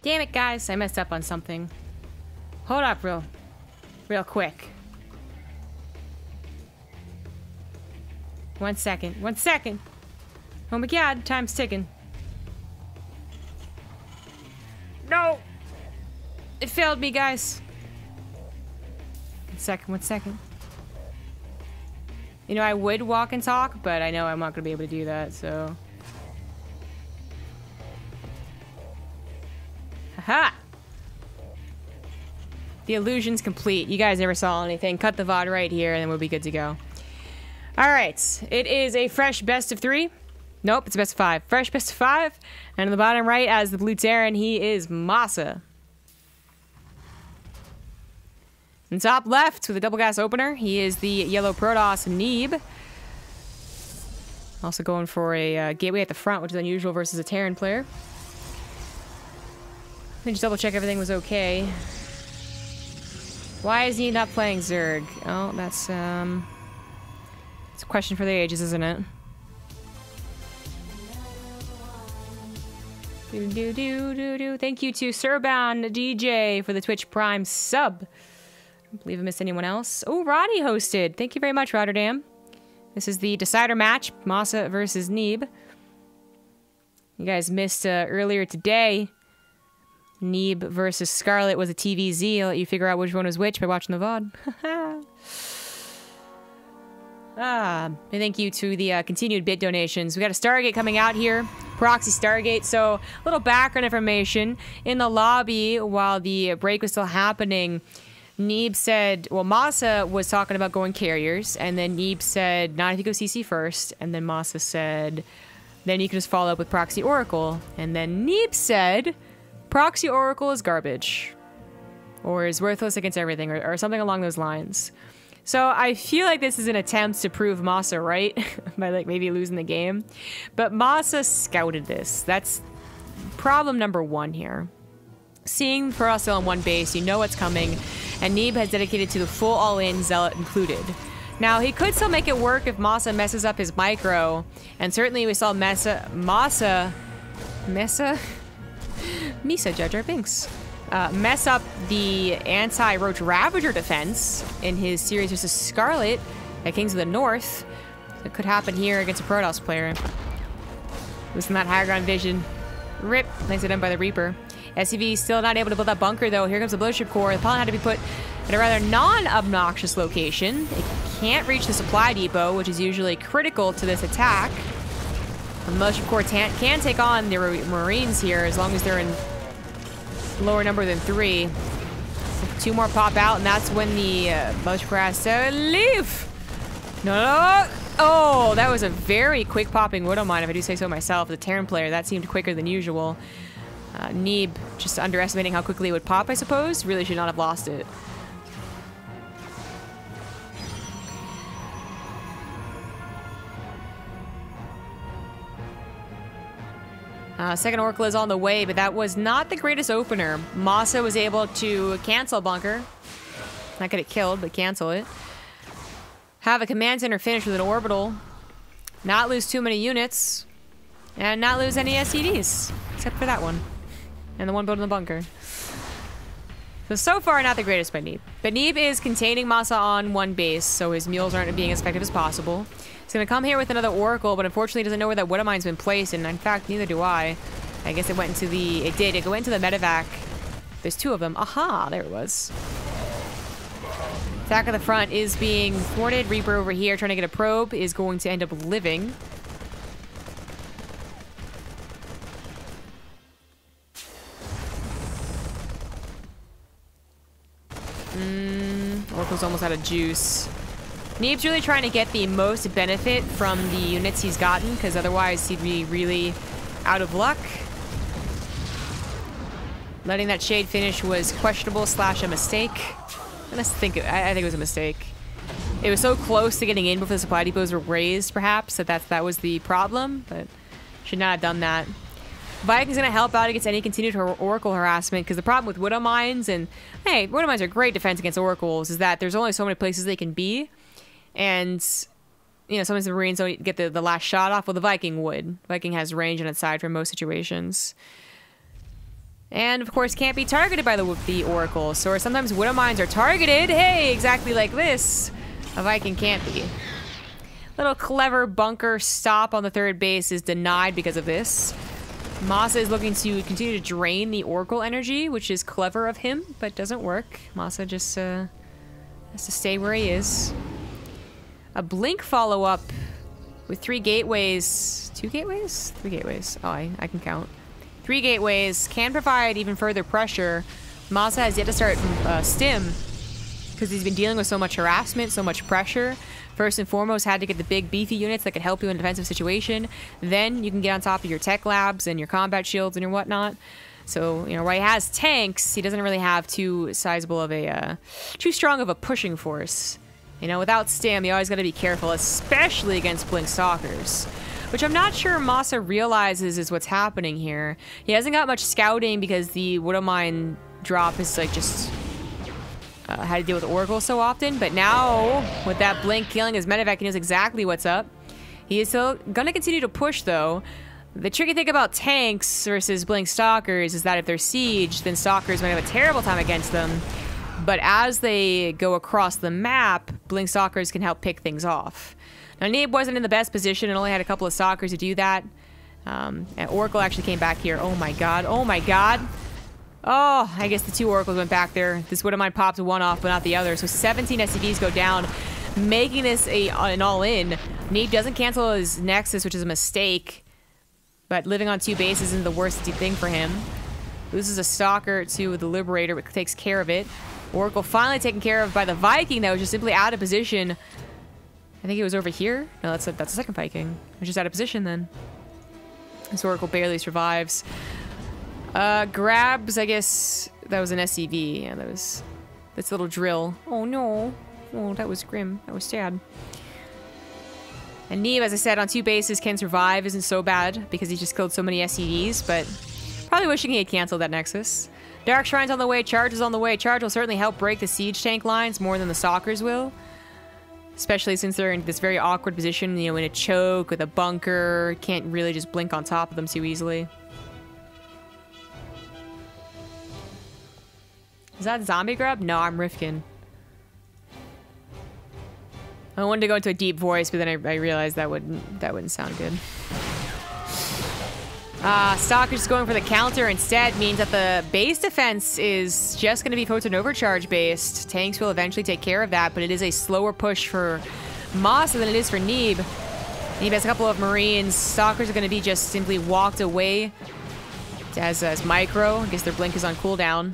Damn it, guys. I messed up on something. Hold up real quick. 1 second. 1 second. Oh my god, time's ticking. No! It failed me, guys. 1 second, 1 second. You know, I would walk and talk, but I know I'm not gonna be able to do that, so. Haha! The illusion's complete. You guys never saw anything. Cut the VOD right here, and then we'll be good to go. Alright, it is a fresh best of 3. Nope, it's a best of 5. Fresh best of 5. And on the bottom right, as the blue Terran, he is MaSa. In top left, with a double gas opener, he is the yellow Protoss Neeb. Also going for a gateway at the front, which is unusual versus a Terran player. Let me just double check everything was okay. Why is he not playing Zerg? Oh, that's it's a question for the ages, isn't it? Thank you to Surbound DJ for the Twitch Prime sub. I don't believe I missed anyone else. Oh, Roddy hosted. Thank you very much, Rotterdam. This is the decider match, MaSa versus Neeb. You guys missed earlier today. Neeb versus Scarlet was a TVZ. I'll let you figure out which one was which by watching the VOD. And thank you to the continued bit donations. We got a Stargate coming out here. Proxy Stargate. So, a little background information. In the lobby, while the break was still happening, Neeb said, well, MaSa was talking about going carriers, and then Neeb said, not if you go CC first, and then MaSa said, then you can just follow up with Proxy Oracle. And then Neeb said, Proxy Oracle is garbage. Or is worthless against everything, or something along those lines. So I feel like this is an attempt to prove MaSa right by like maybe losing the game. But MaSa scouted this. That's problem number 1 here. Seeing Protoss on one base, you know what's coming, and Neeb has dedicated to the full all-in, Zealot included. Now, he could still make it work if MaSa messes up his micro, and certainly we saw MaSa Jar Jar Binks. Mess up the anti-Roach Ravager defense in his series versus Scarlet at Kings of the North. It could happen here against a Protoss player. Losing that higher ground vision. Rip. Nicely done by the Reaper. SCV still not able to build that bunker, though. Here comes the Blowship Core. The Pollen had to be put at a rather non-obnoxious location. It can't reach the supply depot, which is usually critical to this attack. The Blowship Core can take on the Marines here as long as they're in lower number than 3. 2 more pop out, and that's when the Blowship Core has to leave. No. Oh, that was a very quick popping Widow Mine, if I do say so myself. The Terran player, that seemed quicker than usual. Neeb just underestimating how quickly it would pop, I suppose. Really should not have lost it. Second Oracle is on the way, but that was not the greatest opener. MaSa was able to cancel bunker. Not get it killed, but cancel it. Have a command center finish with an orbital. Not lose too many units. And not lose any SCDs. Except for that one. And the one built in the bunker. So far, not the greatest by Neeb. But Neeb is containing MaSa on one base, so his mules aren't being as effective as possible. He's going to come here with another Oracle, but unfortunately doesn't know where that Widow Mine's been placed, and in fact, neither do I. I guess it went into the... It did. It went into the medevac. There's 2 of them. Aha! There it was. Attack of the front is being thwarted. Reaper over here trying to get a probe is going to end up living. Oracle's almost out of juice. Neeb's really trying to get the most benefit from the units he's gotten, because otherwise he'd be really out of luck. Letting that shade finish was questionable / a mistake. I think it was a mistake. It was so close to getting in before the supply depots were raised, perhaps, that was the problem, but should not have done that. Viking's going to help out against any continued Oracle harassment, because the problem with Widow Mines, and hey, Widow Mines are great defense against Oracles, is that there's only so many places they can be, and, you know, sometimes the Marines don't get the last shot off. Well, the Viking would. Viking has range on its side for most situations. And, of course, can't be targeted by the Oracle. So sometimes Widow Mines are targeted. Hey, exactly like this. A Viking can't be. Little clever bunker stop on the third base is denied because of this. MaSa is looking to continue to drain the Oracle energy, which is clever of him, but doesn't work. MaSa just has to stay where he is. A Blink follow-up with 3 gateways. 2 gateways? 3 gateways. Oh, I can count. 3 gateways can provide even further pressure. MaSa has yet to start stim because he's been dealing with so much harassment, so much pressure. First and foremost, had to get the big beefy units that could help you in a defensive situation. Then you can get on top of your tech labs and your combat shields and your whatnot. So, you know, while he has tanks, he doesn't really have too sizable of a, too strong of a pushing force. You know, without stim, you always got to be careful, especially against Blink Stalkers. Which I'm not sure MaSa realizes is what's happening here. He hasn't got much scouting because the Widow Mine drop is like just had to deal with Oracle so often. But now, with that Blink killing his medevac, he knows exactly what's up. He is still gonna continue to push though. The tricky thing about tanks versus Blink Stalkers is that if they're sieged, then Stalkers might have a terrible time against them. But as they go across the map, Blink Stalkers can help pick things off. Now, Neeb wasn't in the best position and only had a couple of Stalkers to do that. And Oracle actually came back here. Oh my god. Oh my god. Oh, I guess the 2 Oracles went back there. This Widow Mine popped one off, but not the other. So 17 SCVs go down, making this an all-in. Neeb doesn't cancel his Nexus, which is a mistake. But living on 2 bases isn't the worst thing for him. Loses a Stalker to the Liberator, but takes care of it. Oracle finally taken care of by the Viking that was just simply out of position. I think it was over here. No, that's a second Viking. It was just out of position then. This Oracle barely survives. Grabs, I guess that was an SCV. Yeah, that's a little drill. Oh no. Oh, that was grim. That was sad. And Neeb, as I said, on 2 bases can survive. Isn't so bad because he just killed so many SCVs, but probably wishing he had canceled that Nexus. Dark Shrine's on the way. Charge is on the way. Charge will certainly help break the siege tank lines more than the Stalkers will. Especially since they're in this very awkward position, you know, in a choke with a bunker. Can't really just blink on top of them too easily. Is that zombie grab? No, I'm Rifkin. I wanted to go into a deep voice, but then I realized that wouldn't sound good. Stalker's going for the counter instead means that the base defense is just going to be Photon Overcharge based. Tanks will eventually take care of that, but it is a slower push for MaSa than it is for Neeb. Neeb has a couple of Marines. Stalkers are going to be just simply walked away as micro. I guess their blink is on cooldown.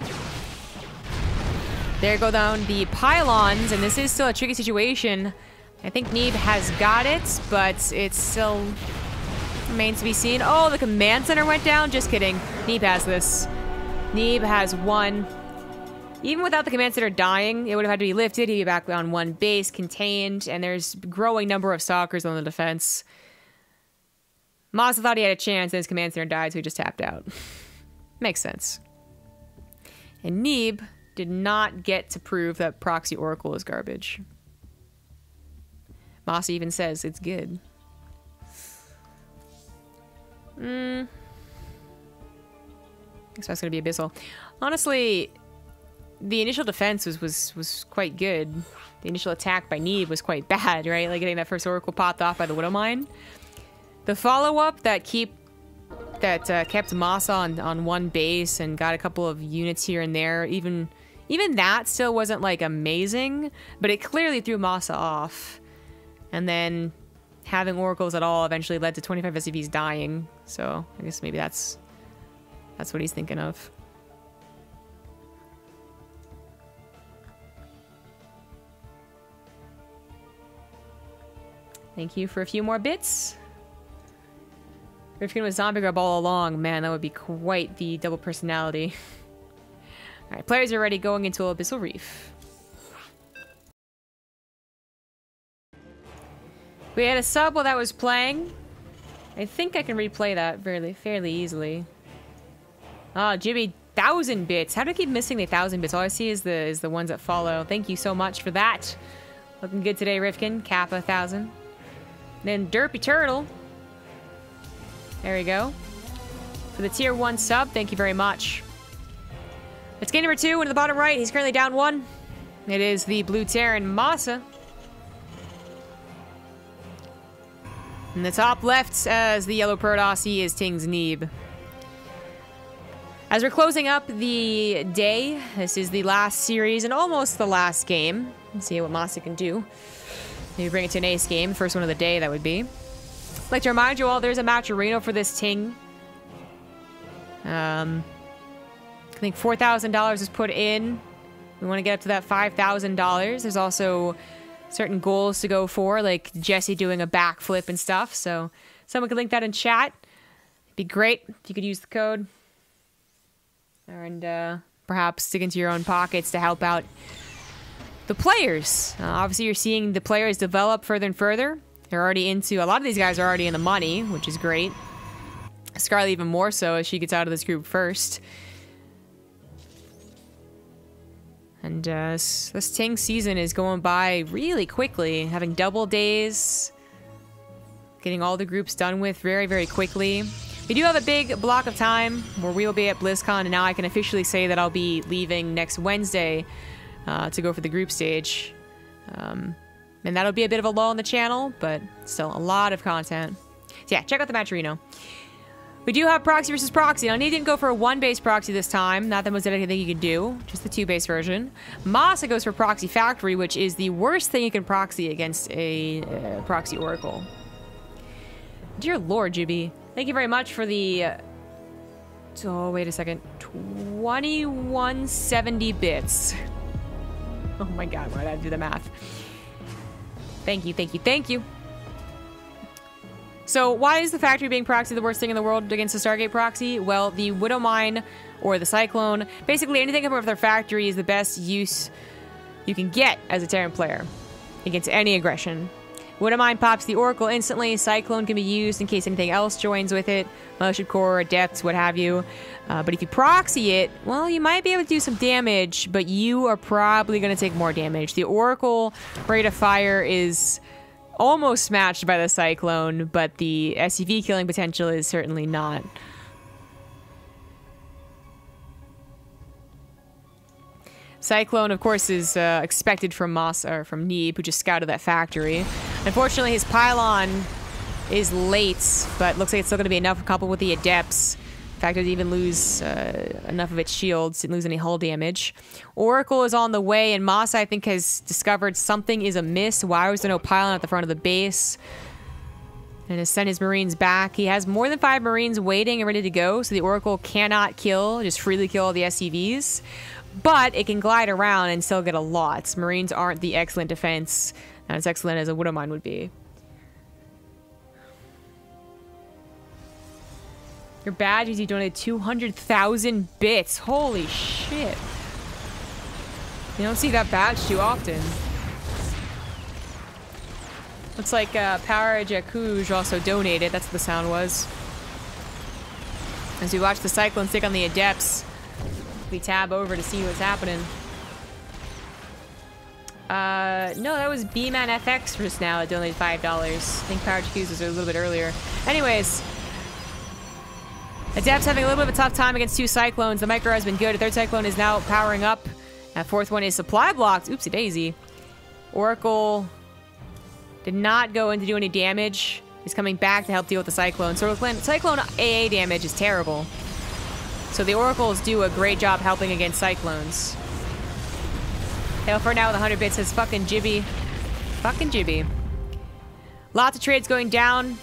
There go down the pylons, and this is still a tricky situation. I think Neeb has got it, but it's still remains to be seen. Oh, the command center went down. Just kidding. Neeb has this. Neeb has won. Even without the command center dying, it would have had to be lifted. He'd be back on 1 base, contained, and there's a growing number of Stalkers on the defense. MaSa thought he had a chance, and his command center died, so he just tapped out. Makes sense. And Neeb did not get to prove that Proxy Oracle is garbage. MaSa even says it's good. I guess that's gonna be Abyssal. Honestly, the initial defense was quite good. The initial attack by Neeb was quite bad, right? Like getting that first Oracle popped off by the Widow Mine. The follow-up that kept MaSa on 1 base and got a couple of units here and there, even that still wasn't like amazing, but it clearly threw MaSa off. And then having Oracles at all eventually led to 25 SCVs dying. So I guess maybe that's what he's thinking of. Thank you for a few more bits. Rifkin was zombie grab all along. Man, that would be quite the double personality. Alright, players are ready going into Abyssal Reef. We had a sub while that was playing. I think I can replay that fairly easily. Ah, Jimmy, 1,000 bits. How do I keep missing the 1,000 bits? All I see is the ones that follow. Thank you so much for that. Looking good today, Rifkin. Kappa 1,000. Then Derpy Turtle. There we go. For the tier 1 sub, thank you very much. Let's get number 2 into the bottom right. He's currently down 1. It is the blue Terran MaSa. In the top left, as the yellow Protoss, is Ting's Neeb. As we're closing up the day, this is the last series and almost the last game. Let's see what MaSa can do. Maybe bring it to an ace game. First one of the day, that would be. I'd like to remind you all, there's a matcherino for this Ting. I think $4,000 is put in. We want to get up to that $5,000. There's also certain goals to go for, like Jesse doing a backflip and stuff. So someone could link that in chat. It'd be great if you could use the code. And perhaps stick into your own pockets to help out the players. Obviously, you're seeing the players develop further and further. They're already into... A lot of these guys are already in the money, which is great. Scarlet even more so as she gets out of this group first. And this Ting season is going by really quickly. Having double days. Getting all the groups done with very, very quickly. We do have a big block of time where we will be at BlizzCon, and now I can officially say that I'll be leaving next Wednesday to go for the group stage. And that'll be a bit of a lull on the channel, but still a lot of content. So yeah, check out the matcherino. We do have proxy versus proxy. Now, Neeb didn't go for a 1-base proxy this time. Not the most difficult thing you could do. Just the 2-base version. MaSa goes for proxy factory, which is the worst thing you can proxy against a proxy oracle. Dear Lord, Jibby. Thank you very much for the... oh, wait a second. 2170 bits. Oh my god, why did I do the math? Thank you, thank you, thank you. So why is the factory being proxy the worst thing in the world against the Stargate proxy? Well, the Widow Mine or the Cyclone, basically anything above their factory is the best use you can get as a Terran player against any aggression. Widow Mine pops the Oracle instantly. Cyclone can be used in case anything else joins with it. Motion Core, Adepts, what have you. But if you proxy it, well, you might be able to do some damage, but you are probably going to take more damage. The Oracle rate of fire is almost matched by the Cyclone, but the SCV killing potential is certainly not. Cyclone, of course, is expected from MaSa, or from Neeb, who just scouted that factory. Unfortunately, his pylon is late, but looks like it's still going to be enough coupled with the Adepts. In fact, it didn't even lose enough of its shields, didn't lose any hull damage. Oracle is on the way, and MaSa, I think, has discovered something is amiss. Why was there no pylon at the front of the base? And has sent his Marines back. He has more than 5 Marines waiting and ready to go, so the Oracle cannot kill, just freely kill all the SCVs. But it can glide around and still get a lot. Marines aren't the excellent defense, not as excellent as a Widow Mine would be. Your badge is you donated 200,000 bits. Holy shit. You don't see that badge too often. Looks like Power Jacouge also donated. That's what the sound was. As we watch the Cyclone stick on the Adepts, we tab over to see what's happening. No, that was B-Man FX just now that donated $5. I think Power Jacouge was a little bit earlier. Anyways, Adepts having a little bit of a tough time against 2 Cyclones. The micro has been good. A 3rd Cyclone is now powering up. That 4th one is supply blocked. Oopsie daisy. Oracle did not go in to do any damage. He's coming back to help deal with the Cyclone. So Cyclone AA damage is terrible. So the Oracles do a great job helping against Cyclones. Hell for now with 100 bits says fucking Jibby. Fucking Jibby. Lots of trades going down.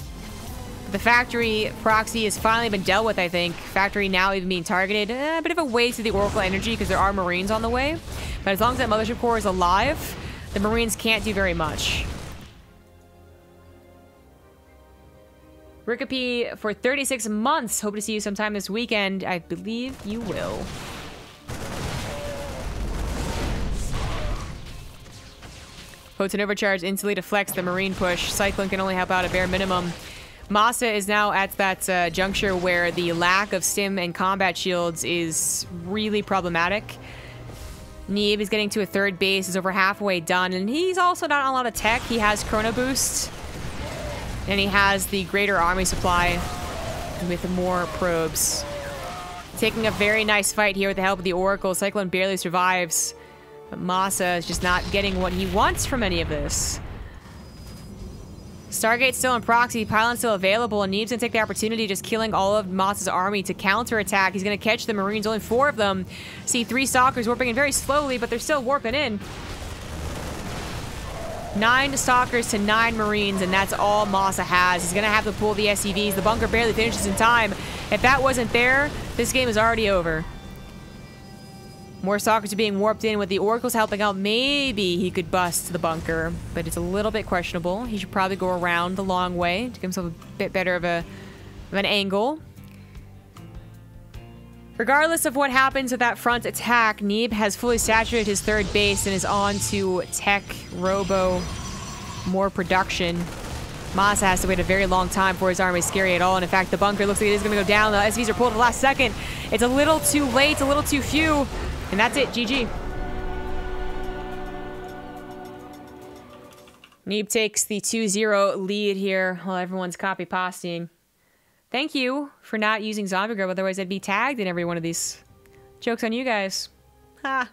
The factory proxy has finally been dealt with, I think. Factory now even being targeted. A bit of a waste to the Oracle energy because there are Marines on the way. But as long as that Mothership Core is alive, the Marines can't do very much. Ricopy for 36 months. Hope to see you sometime this weekend. I believe you will. Potent Overcharge instantly deflects the Marine push. Cyclone can only help out at bare minimum. MaSa is now at that juncture where the lack of stim and combat shields is really problematic. Neeb is getting to a 3rd base, is over halfway done, and he's also not on a lot of tech. He has Chrono Boost, and he has the greater army supply with more probes. taking a very nice fight here with the help of the Oracle. Cyclone barely survives. But MaSa is just not getting what he wants from any of this. Stargate's still in proxy, Pylon's still available, and Neeb's gonna take the opportunity just killing all of MaSa's army to counterattack. He's gonna catch the Marines, only 4 of them. See 3 Stalkers warping in very slowly, but they're still warping in. 9 Stalkers to 9 Marines, and that's all MaSa has. He's gonna have to pull the SCVs. The bunker barely finishes in time. If that wasn't there, this game is already over. More Stalkers are being warped in with the Oracles helping out. Maybe he could bust the bunker, but it's a little bit questionable. He should probably go around the long way to give himself a bit better of an angle. Regardless of what happens with that front attack, Neeb has fully saturated his 3rd base and is on to tech, robo, more production. MaSa has to wait a very long time for his army scary at all, and in fact the bunker looks like it is going to go down. The SVs are pulled at the last second. It's a little too late, a little too few. And that's it, GG. Neeb takes the 2-0 lead here while everyone's copy-pasting. Thank you for not using Zombie Grub, otherwise I'd be tagged in every one of these. Joke's on you guys. Ha!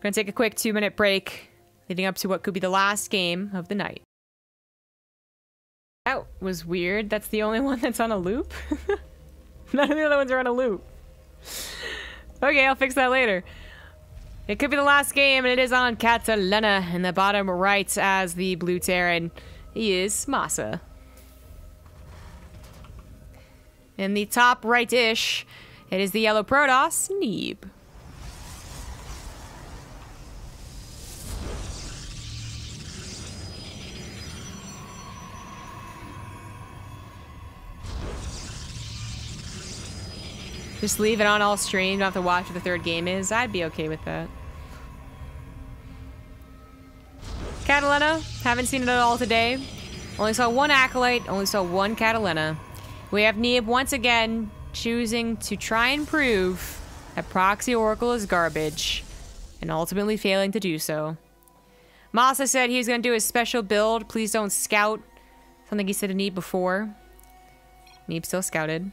Gonna take a quick 2-minute break, leading up to what could be the last game of the night. That was weird. That's the only one that's on a loop? None of the other ones are on a loop. Okay, I'll fix that later. It could be the last game, and it is on Catalina in the bottom right as the blue Terran. He is MaSa. In the top right-ish, it is the yellow Protoss, Neeb. Just leave it on all stream, don't have to watch what the 3rd game is. I'd be okay with that. Catalina, haven't seen it at all today. Only saw 1 Acolyte, only saw 1 Catalina. We have Neeb once again choosing to try and prove that Proxy Oracle is garbage, and ultimately failing to do so. MaSa said he was going to do his special build, please don't scout. Something he said to Neeb before. Neeb still scouted.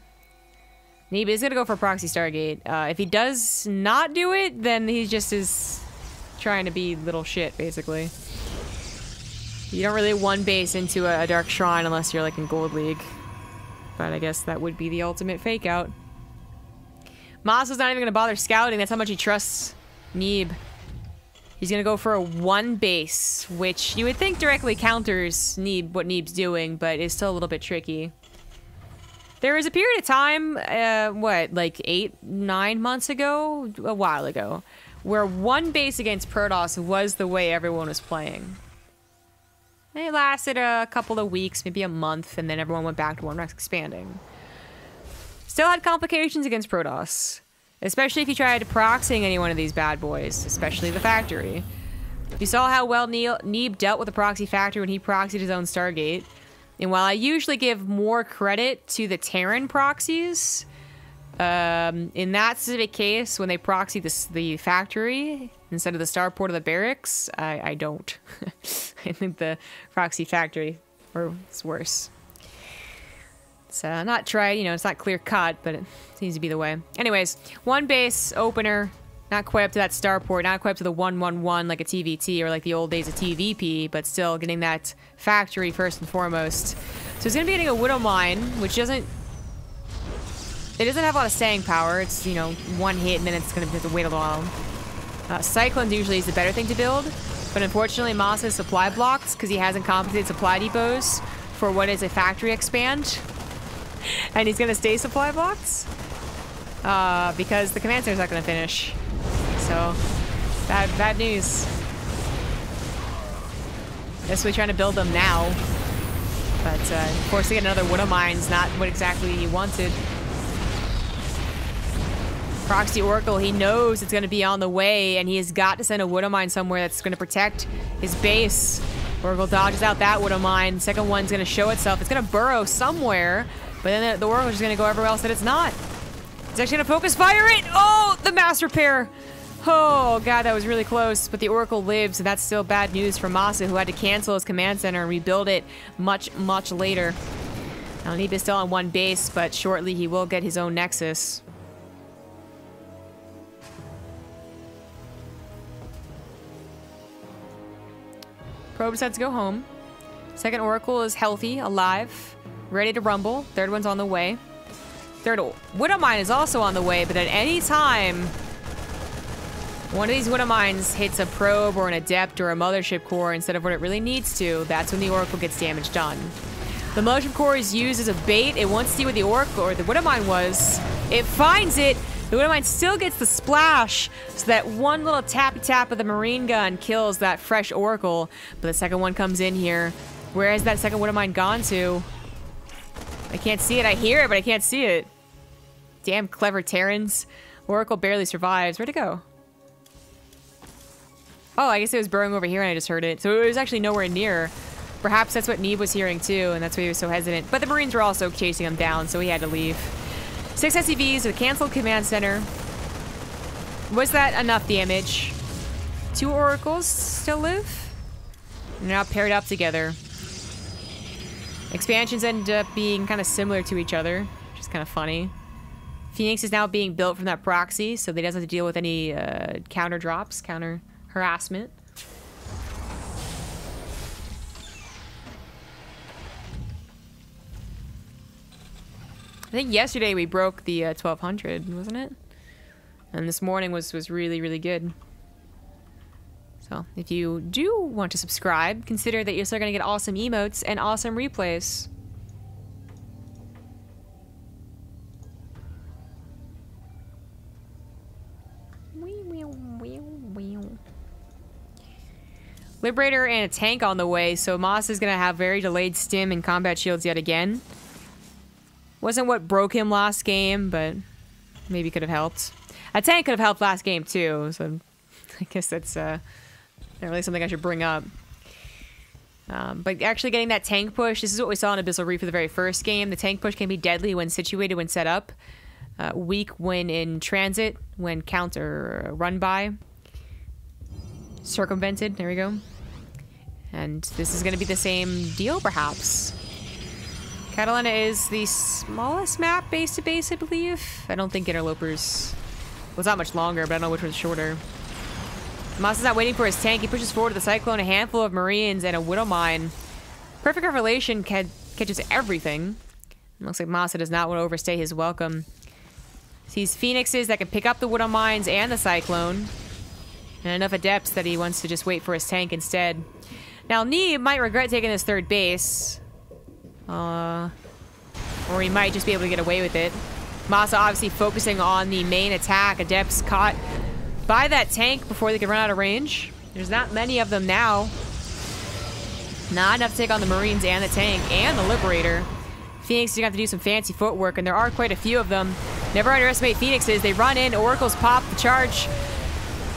Neeb is going to go for Proxy Stargate. If he does not do it, then he just is trying to be little shit, basically. You don't really 1-base into a Dark Shrine unless you're like in Gold League. But I guess that would be the ultimate fake out. MaSa's not even going to bother scouting. That's how much he trusts Neeb. He's going to go for a 1-base, which you would think directly counters Neeb, what Neeb's doing, but is still a little bit tricky. There was a period of time, what, like 8-9 months ago? A while ago. Where 1-base against Protoss was the way everyone was playing. It lasted a couple of weeks, maybe a month, and then everyone went back to Warmax expanding. Still had complications against Protoss. Especially if you tried proxying any one of these bad boys, especially the factory. You saw how well Neeb dealt with the proxy factory when he proxied his own Stargate. And while I usually give more credit to the Terran proxies, in that specific case, when they proxy the factory instead of the starport of the barracks, I don't. I think the proxy factory is worse. It's not tried, you know, it's not clear cut, but it seems to be the way. Anyways, 1-base opener, not quite up to that starport, not quite up to the 1-1-1 like a TVT or like the old days of TVP, but still getting that factory first and foremost. So he's going to be getting a Widow Mine, which doesn't have a lot of staying power. It's, you know, 1 hit and then it's going to have to wait a while. Cyclones usually is the better thing to build, but unfortunately MaSa is supply blocked because he hasn't compensated supply depots for what is a factory expand. And he's going to stay supply blocked because the command center's not going to finish. So, bad news. Guess we're trying to build them now. But, forcing another Widow Mine's not what exactly he wanted. Proxy Oracle, he knows it's going to be on the way, and he has got to send a Widow Mine somewhere that's going to protect his base. Oracle dodges out that Widow Mine. Second one's going to show itself. It's going to burrow somewhere, but then the Oracle's just going to go everywhere else that it's not. It's actually going to focus fire it! Oh, the mass repair! Oh, God, that was really close. But the Oracle lives, and that's still bad news for MaSa, who had to cancel his command center and rebuild it much, much later. Now, Neeb is still on one base, but shortly he will get his own Nexus. Probe decides to go home. Second Oracle is healthy, alive, ready to rumble. Third one's on the way. Third Widowmine is also on the way, but at any time one of these Widowmines hits a probe or an Adept or a Mothership Core instead of what it really needs to, that's when the Oracle gets damage done. The Mothership Core is used as a bait. It wants to see where the Oracle or the Widowmine was. It finds it. The Widowmine still gets the splash, so that one little tappy tap of the Marine gun kills that fresh Oracle. But the second one comes in here. Where has that second Widowmine gone to? I can't see it. I hear it, but I can't see it. Damn clever Terrans. Oracle barely survives. Where'd it go? Oh, I guess it was burrowing over here and I just heard it. So it was actually nowhere near. Perhaps that's what Neeb was hearing too, and that's why he was so hesitant. But the Marines were also chasing him down, so he had to leave. 6 SCVs, a canceled command center. Was that enough damage? 2 Oracles still live? They're now paired up together. Expansions end up being kind of similar to each other, which is kind of funny. Phoenix is now being built from that proxy, so they doesn't have to deal with any counter drops, counter harassment. I think yesterday we broke the 1200, wasn't it? And this morning was really, really good. So if you do want to subscribe, consider that you're still going to get awesome emotes and awesome replays. Liberator and a tank on the way, so MaSa is going to have very delayed stim and combat shields yet again. Wasn't what broke him last game, but maybe could have helped. A tank could have helped last game too, so I guess that's not really something I should bring up. But actually getting that tank push, this is what we saw in Abyssal Reef for the very first game. The tank push can be deadly when situated, when set up. Weak when in transit, when counter run by. Circumvented, there we go. And this is going to be the same deal, perhaps. Catalina is the smallest map base to base, I believe. I don't think Interlopers... Well, it's not much longer, but I don't know which one's shorter. MaSa's not waiting for his tank. He pushes forward to the Cyclone, a handful of Marines, and a Widowmine. Perfect Revelation catches everything. It looks like MaSa does not want to overstay his welcome. Sees Phoenixes that can pick up the Widowmines and the Cyclone. And enough Adepts that he wants to just wait for his tank instead. Now, Neeb might regret taking this third base. Or he might just be able to get away with it. MaSa obviously focusing on the main attack. Adepts caught by that tank before they could run out of range. There's not many of them now. Not enough to take on the Marines and the tank and the Liberator. Phoenix is going to have to do some fancy footwork, and there are quite a few of them. Never underestimate Phoenixes. They run in, Oracles pop the charge.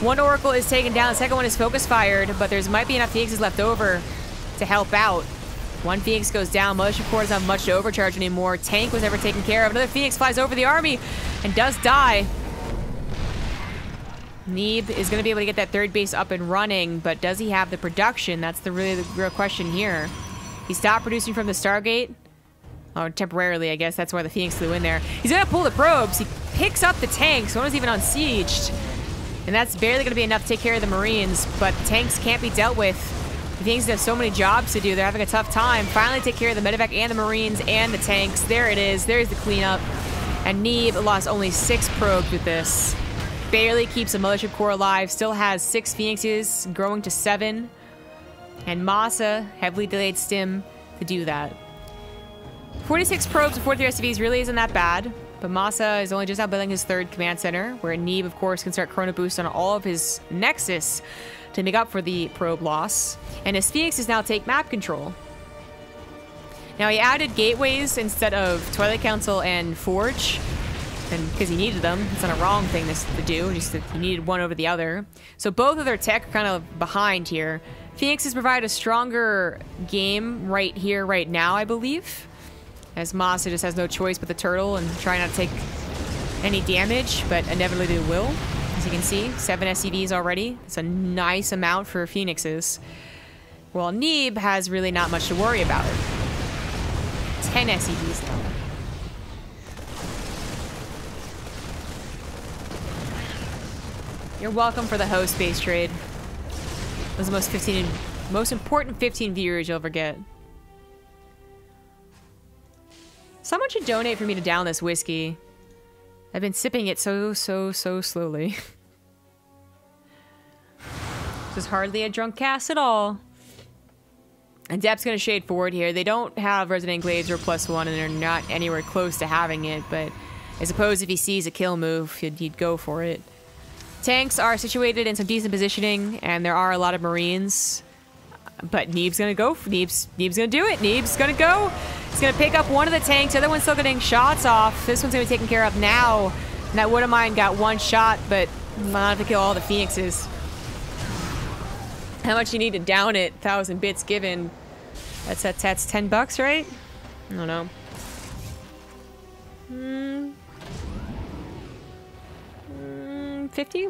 One Oracle is taken down, the second one is focus fired, but there might be enough Phoenixes left over to help out. One Phoenix goes down. Mothership Core doesn't have much to overcharge anymore. Tank was never taken care of. Another Phoenix flies over the army and does die. Neeb is going to be able to get that third base up and running, but does he have the production? That's the real question here. He stopped producing from the Stargate. Or temporarily, I guess. That's why the Phoenix flew in there. He's going to pull the probes. He picks up the tanks. One was even unsieged. And that's barely going to be enough to take care of the Marines, but the tanks can't be dealt with. The Phoenix have so many jobs to do. They're having a tough time. Finally take care of the medevac and the Marines and the tanks. There it is. There's the cleanup. And Neeb lost only 6 probes with this. Barely keeps a Mothership Core alive. Still has 6 Phoenixes, growing to 7. And MaSa, heavily delayed stim to do that. 46 probes and 43 SCVs really isn't that bad. But MaSa is only just now building his 3rd command center, where Neeb, of course, can start Chrono Boost on all of his Nexus to make up for the probe loss. And his Phoenixes now take map control. Now, he added gateways instead of Twilight Council and Forge, and because he needed them. It's not a wrong thing to do, just that he needed one over the other. So both of their tech are kind of behind here. Phoenixes provide a stronger game right here, right now, I believe. As MaSa just has no choice but the turtle and try not to take any damage, but inevitably they will. As you can see, 7 SCVs already. It's a nice amount for Phoenixes. Well, Neeb has really not much to worry about. 10 SCVs now. You're welcome for the host base trade. Those are the most important 15 viewers you'll ever get. Someone should donate for me to down this whiskey. I've been sipping it so slowly. This is hardly a drunk cast at all. And Depp's gonna shade forward here. They don't have Resident Glaives or +1, and they're not anywhere close to having it, but I suppose if he sees a kill move, he'd go for it. Tanks are situated in some decent positioning, and there are a lot of Marines. But Neeb's gonna go. Neeb's gonna do it. Neeb's gonna go. He's gonna pick up one of the tanks. The other one's still getting shots off. This one's gonna be taken care of now. And that wood of mine got one shot, but I'm gonna have to kill all the Phoenixes. How much you need to down it? 1,000 bits given. That's $10, right? I don't know. 50?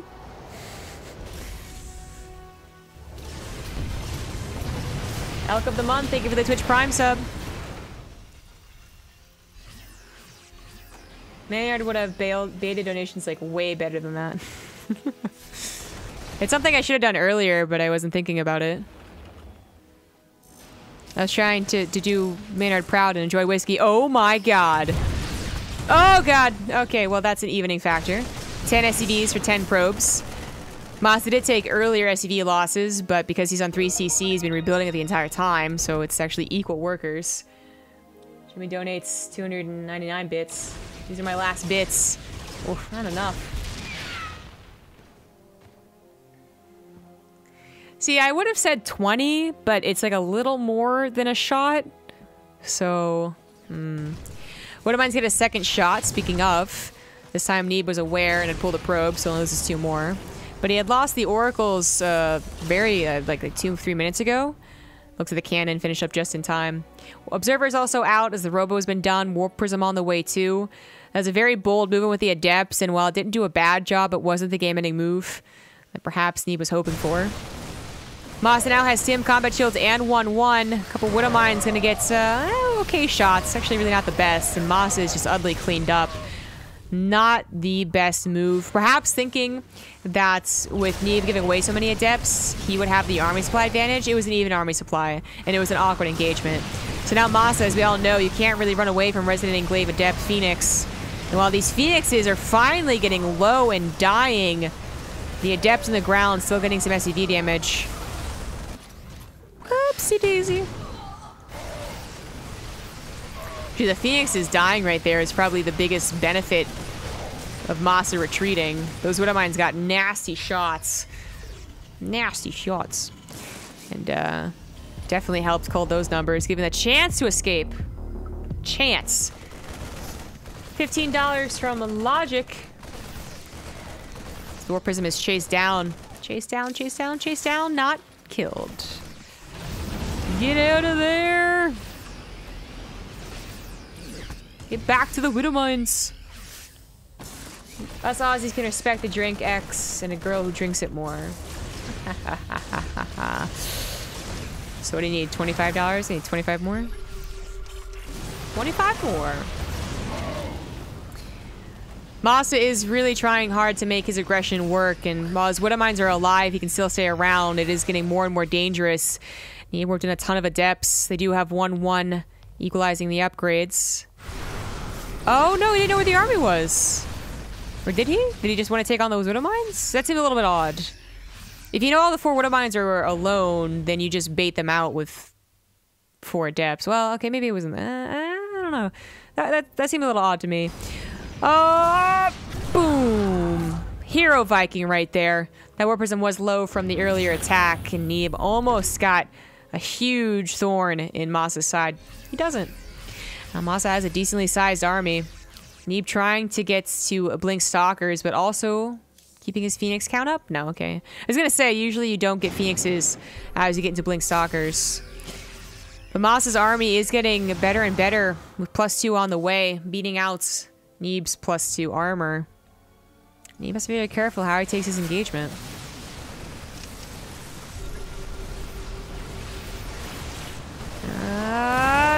Elk of the month, thank you for the Twitch Prime sub. Maynard would have baited donations like way better than that. It's something I should have done earlier, but I wasn't thinking about it. I was trying to do Maynard proud and enjoy whiskey. Oh my god. Oh god. Okay, well that's an evening factor. 10 SCVs for 10 probes. MaSa did take earlier SCV losses, but because he's on 3CC, he's been rebuilding it the entire time, so it's actually equal workers. Jimmy donates 299 bits. These are my last bits. Oh, not enough. See, I would have said 20, but it's like a little more than a shot. So, What am I to get a second shot, speaking of? This time Neeb was aware and had pulled a probe, so loses 2 more. But he had lost the oracles like 2-3 minutes ago. Looks like the cannon finished up just in time. Observer's also out as the robo has been done. Warp Prism on the way too. That was a very bold movement with the Adepts, and while it didn't do a bad job, it wasn't the game-ending move that perhaps Neeb was hoping for. MaSa now has Stim, Combat Shields, and 1-1. A couple Widow Mines gonna get okay shots. Actually really not the best, and MaSa is just utterly cleaned up. Not the best move. Perhaps thinking that with Neeb giving away so many Adepts, he would have the army supply advantage. It was an even army supply, and it was an awkward engagement. So now MaSa, as we all know, you can't really run away from Resident Englaive Adept Phoenix. And while these Phoenixes are finally getting low and dying, the Adepts on the ground still getting some SCV damage. Oopsie daisy. Dude, the Phoenix is dying right there is probably the biggest benefit of MaSa retreating. Those Widow Mines got nasty shots. Nasty shots. And definitely helped cull those numbers, given the chance to escape. Chance. $15 from Logic. The Warp Prism is chased down. Chased down, chased down, chased down. Not killed. Get out of there! Get back to the Widow Mines! Us Aussies can respect a drink X and a girl who drinks it more. So what do you need? $25? I need 25 more? 25 more! MaSa is really trying hard to make his aggression work, and while his Widow Mines are alive, he can still stay around. It is getting more and more dangerous. He worked in a ton of Adepts. They do have 1-1 equalizing the upgrades. Oh no, he didn't know where the army was. Or did he? Did he just want to take on those Widow Mines? That seemed a little bit odd. If you know all the 4 Widow Mines are alone, then you just bait them out with 4 Adepts. Well, okay, maybe it wasn't. I don't know. That seemed a little odd to me. Boom. Hero Viking right there. That Warp Prism was low from the earlier attack, and Neeb almost got a huge thorn in MaSa's side. He doesn't. Now MaSa has a decently sized army. Neeb trying to get to Blink Stalkers, but also keeping his Phoenix count up? No, okay. I was gonna say, usually you don't get Phoenixes as you get into Blink Stalkers. But MaSa's army is getting better and better with +2 on the way, beating out Neeb's +2 armor. Neeb must be very careful how he takes his engagement.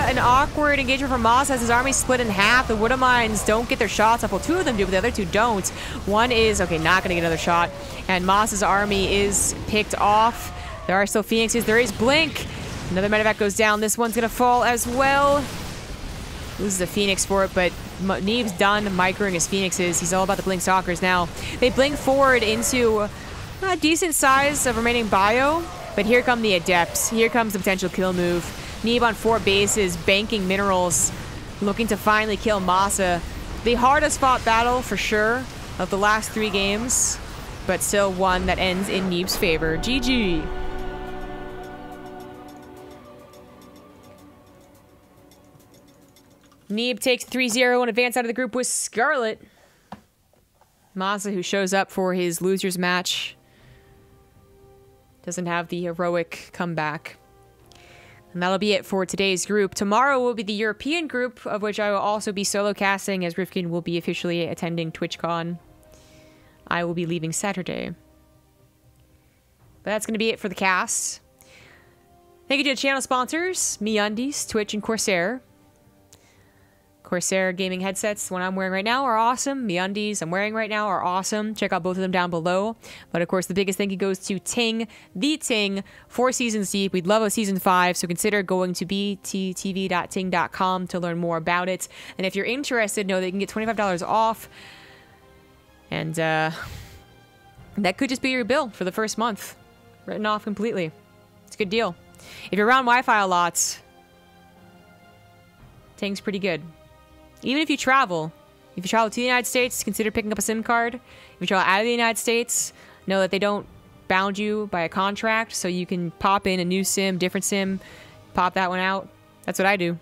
an awkward engagement from MaSa as his army split in half. The Woodamines don't get their shots off. Well, two of them do, but the other two don't. One is, okay, not going to get another shot. And MaSa's army is picked off. There are still Phoenixes. There is Blink. Another medevac goes down. This one's going to fall as well. Loses a Phoenix for it, but Neeb's done microing his Phoenixes. He's all about the Blink Stalkers now. They blink forward into a decent size of remaining bio, but here come the Adepts. Here comes the potential kill move. Neeb on 4 bases, banking minerals, looking to finally kill MaSa. The hardest fought battle, for sure, of the last 3 games, but still one that ends in Neeb's favor. GG. Neeb takes 3-0 and advance out of the group with Scarlet. MaSa, who shows up for his losers match, doesn't have the heroic comeback. And that'll be it for today's group. Tomorrow will be the European group, of which I will also be solo casting, as Rifkin will be officially attending TwitchCon. I will be leaving Saturday. But that's going to be it for the cast. Thank you to the channel sponsors, MeUndies, Twitch, and Corsair. Corsair gaming headsets, the one I'm wearing right now, are awesome. MeUndies I'm wearing right now are awesome. Check out both of them down below. But of course, the biggest thank you goes to TING, the TING, 4 seasons deep. We'd love a season 5, so consider going to bttv.ting.com to learn more about it. And if you're interested, know that you can get $25 off. And that could just be your bill for the first month. Written off completely. It's a good deal. If you're around Wi-Fi a lot, Ting's pretty good. Even if you travel to the United States, consider picking up a SIM card. If you travel out of the United States, know that they don't bound you by a contract, so you can pop in a new SIM, different SIM, pop that one out. That's what I do.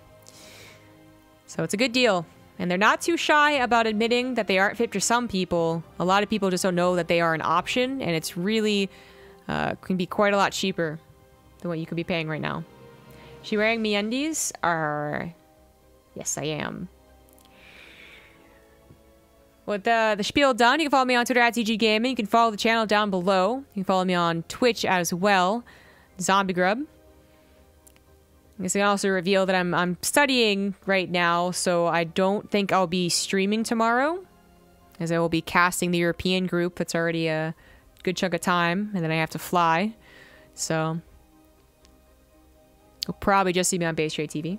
So it's a good deal. And they're not too shy about admitting that they aren't fit for some people. A lot of people just don't know that they are an option, and it's really can be quite a lot cheaper than what you could be paying right now. She wearing MeUndies? Yes, I am. With the spiel done, you can follow me on Twitter at TG Gaming. You can follow the channel down below. You can follow me on Twitch as well. Zombie Grub. I guess I can also reveal that I'm studying right now, so I don't think I'll be streaming tomorrow, as I will be casting the European group. That's already a good chunk of time, and then I have to fly. So you'll probably just see me on BaseTradeTV.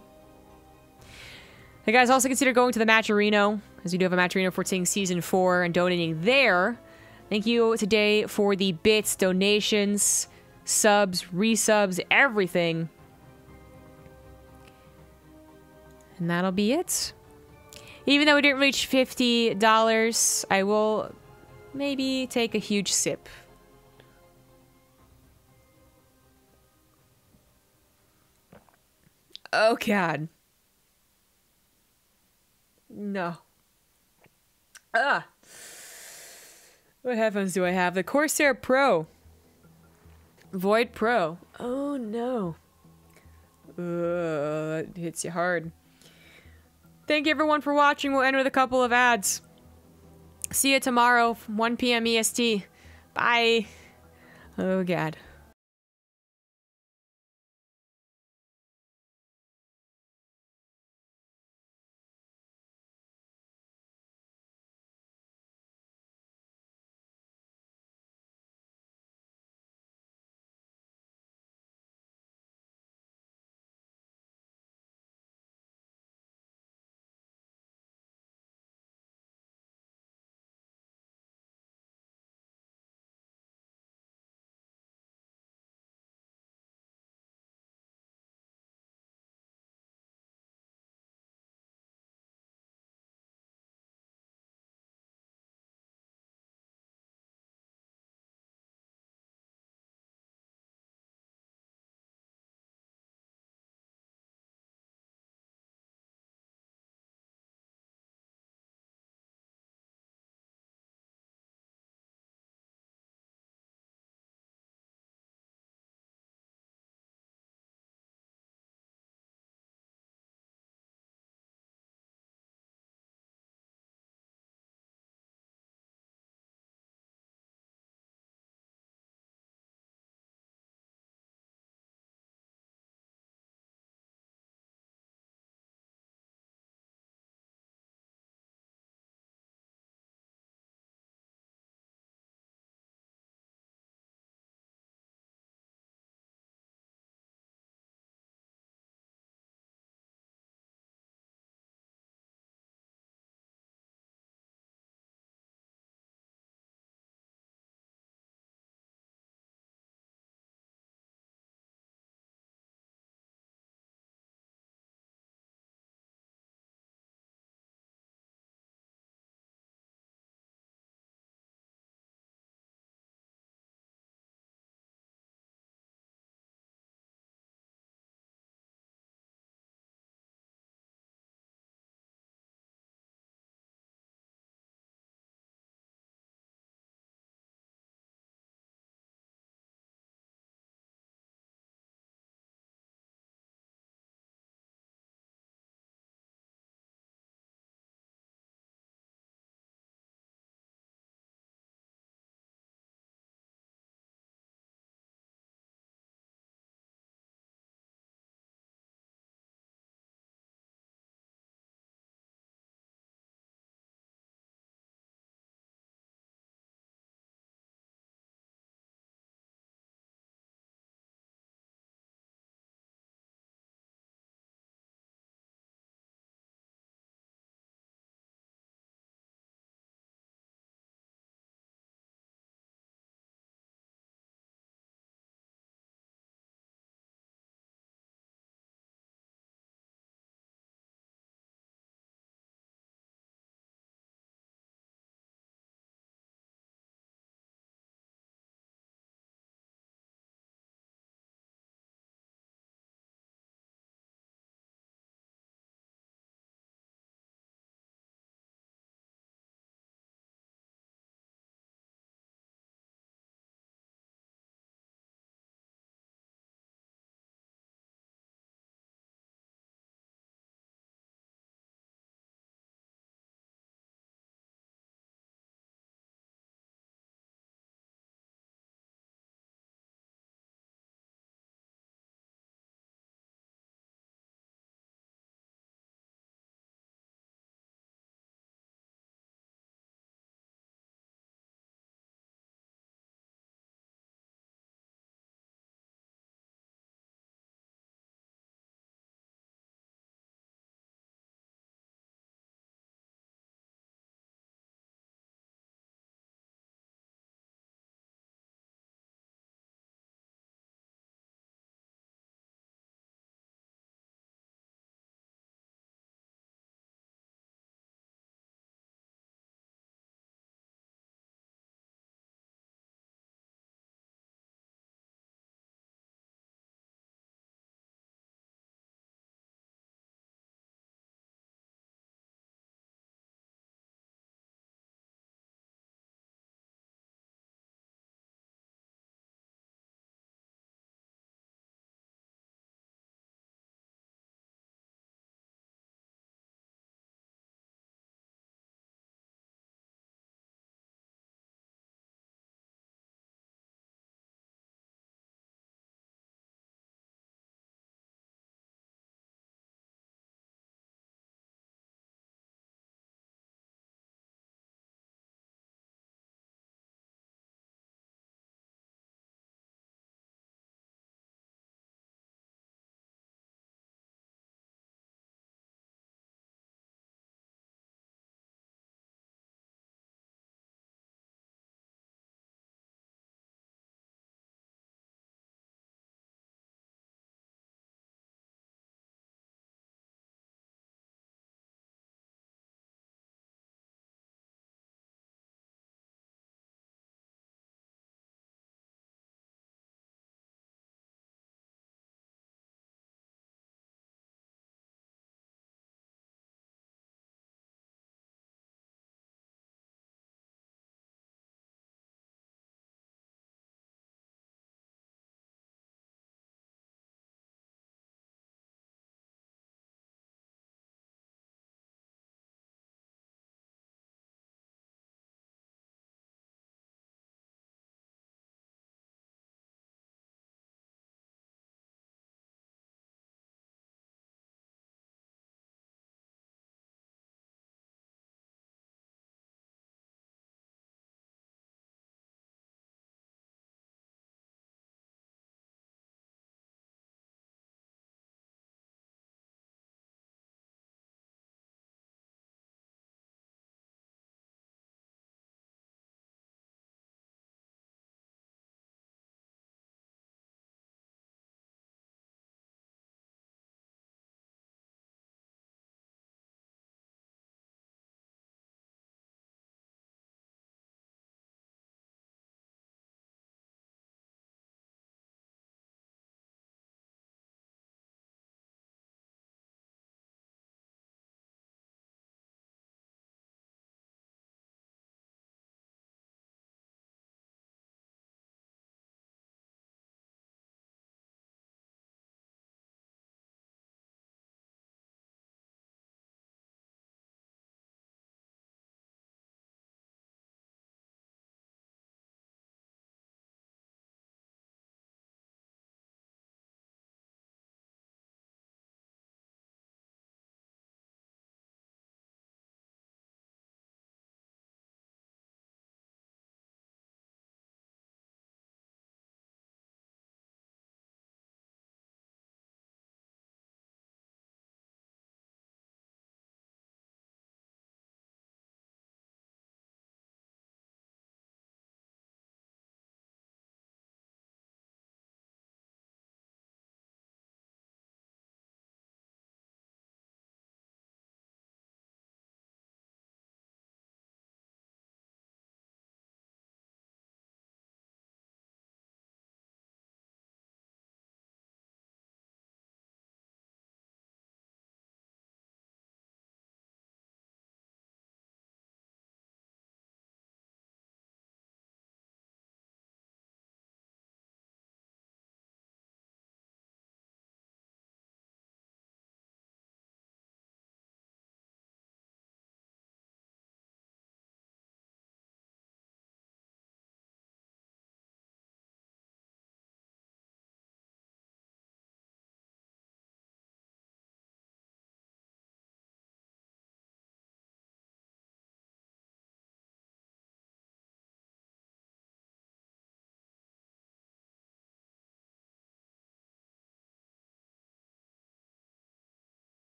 Hey guys, also consider going to the Matcherino, as we do have a Matcherino for Ting Season 4, and donating there. Thank you today for the bits, donations, subs, resubs, everything. And that'll be it. Even though we didn't reach $50, I will maybe take a huge sip. Oh God. No. What headphones do I have? The Corsair Pro. Void Pro. Oh no. It hits you hard. Thank you everyone for watching. We'll end with a couple of ads. See you tomorrow, 1 p.m. EST. Bye. Oh God.